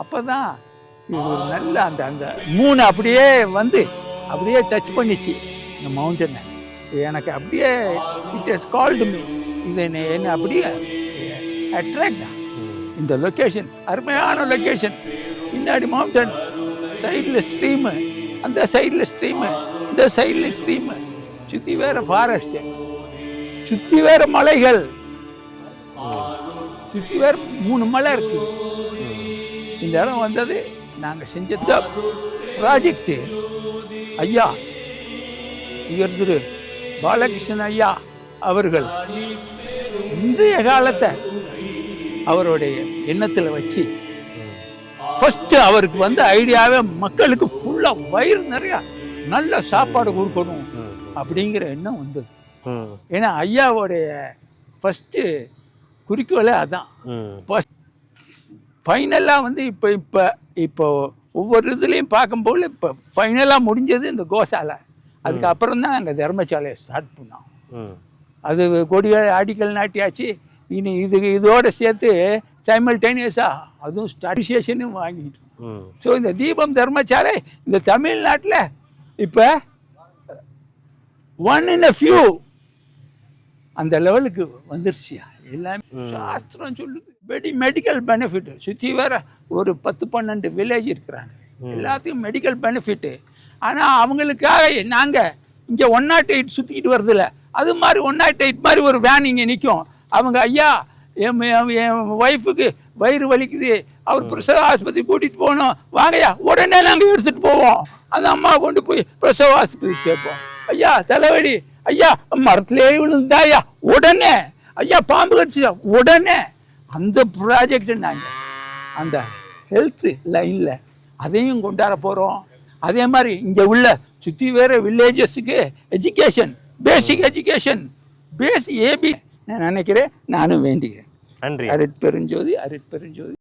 அப்போ தான் இது ஒரு நல்ல அந்த அந்த மூணு அப்படியே வந்து அப்படியே டச் பண்ணிச்சு இந்த மவுண்டனை. எனக்கு அப்படியே இட் ஹஸ் கால்டு மீ. இது என்ன அப்படியே அட்ராக்ட். இந்த லொக்கேஷன் அருமையான லொக்கேஷன். பின்னாடி மவுண்டன், சைடில் ஸ்ட்ரீமு, அந்த சைடில் ஸ்ட்ரீமு, இந்த சைடில் ஸ்ட்ரீமு, சுற்றி வேற ஃபாரஸ்ட்டு, சுற்றி வேற மலைகள், சுற்றி வேற 3 மலை இருக்கு. இந்த இடம் வந்தது நாங்கள் செஞ்ச ப்ராஜெக்டு. ஐயா திரு பாலகிருஷ்ணன் ஐயா அவர்கள் இன்றைய காலத்தை அவருடைய எண்ணத்தில் வச்சு ஃபர்ஸ்ட் அவருக்கு வந்து ஐடியாவே மக்களுக்கு ஃபுல்லாக வயிறு நிறையா நல்ல சாப்பாடு கொடுக்கணும் அப்படிங்கிற எண்ணம் வந்தது. ஏன்னா ஐயாவோடைய ஃபஸ்ட்டு குறிக்கோளே அதான். ஃபைனலாக வந்து இப்போ ஒவ்வொரு இதுலேயும் பார்க்கும்போது இப்போ ஃபைனலாக முடிஞ்சது இந்த கோசாலை. அதுக்கப்புறம் தான் அங்கே தர்மசாலையை ஸ்டார்ட் பண்ணோம். அது கொடிகள் அடிக்கல் நாட்டியாச்சு. இனி இதோடு சேர்த்து சைமல்டேனியஸாக அதுவும் ஸ்டார்டிசேஷனும் வாங்கிட்டோம். ஸோ இந்த தீபம் தர்மசாலை இந்த தமிழ்நாட்டில் இப்போ 1 in a few அந்த லெவலுக்கு வந்துருச்சியா. எல்லாமே சாஸ்திரம் சொல்லுது. மெடிக்கல் பெனிஃபிட் சுற்றி வேற ஒரு 10-12 வில்லேஜ் இருக்கிறாங்க. எல்லாத்துக்கும் மெடிக்கல் பெனிஃபிட்டு. ஆனால் அவங்களுக்காக நாங்கள் இங்கே 108 சுற்றிக்கிட்டு வருதில்ல, அது மாதிரி 108 மாதிரி ஒரு வேன் இங்கே நிற்கும். அவங்க ஐயா என் ஒய்ஃபுக்கு வயிறு வலிக்குது, அவர் பிரசவ ஆஸ்பத்திரி கூட்டிகிட்டு போகணும், வாங்கய்யா, உடனே நாங்கள் எடுத்துகிட்டு போவோம். அந்த அம்மா கொண்டு போய் பிரசவ ஆஸ்பத்திரி சேர்ப்போம். ஐயா தலைவலி, ஐயா மரத்துலேயே விழுந்தாயா, உடனே. ஐயா பாம்பு கடிச்சியா, உடனே. அந்த ப்ராஜெக்ட் நாங்கள் அந்த ஹெல்த்து லைனில் அதையும் கொண்டாட போகிறோம். அதே மாதிரி இங்கே உள்ள சுற்றி வேறு வில்லேஜஸுக்கு எஜுகேஷன், பேசிக் எஜுகேஷன், ஏபி நான் நினைக்கிறேன், நானும் வேண்டிக்கிறேன். நன்றி. அருட்பெருஞ்சோதி, அருட்பெருஞ்சோதி.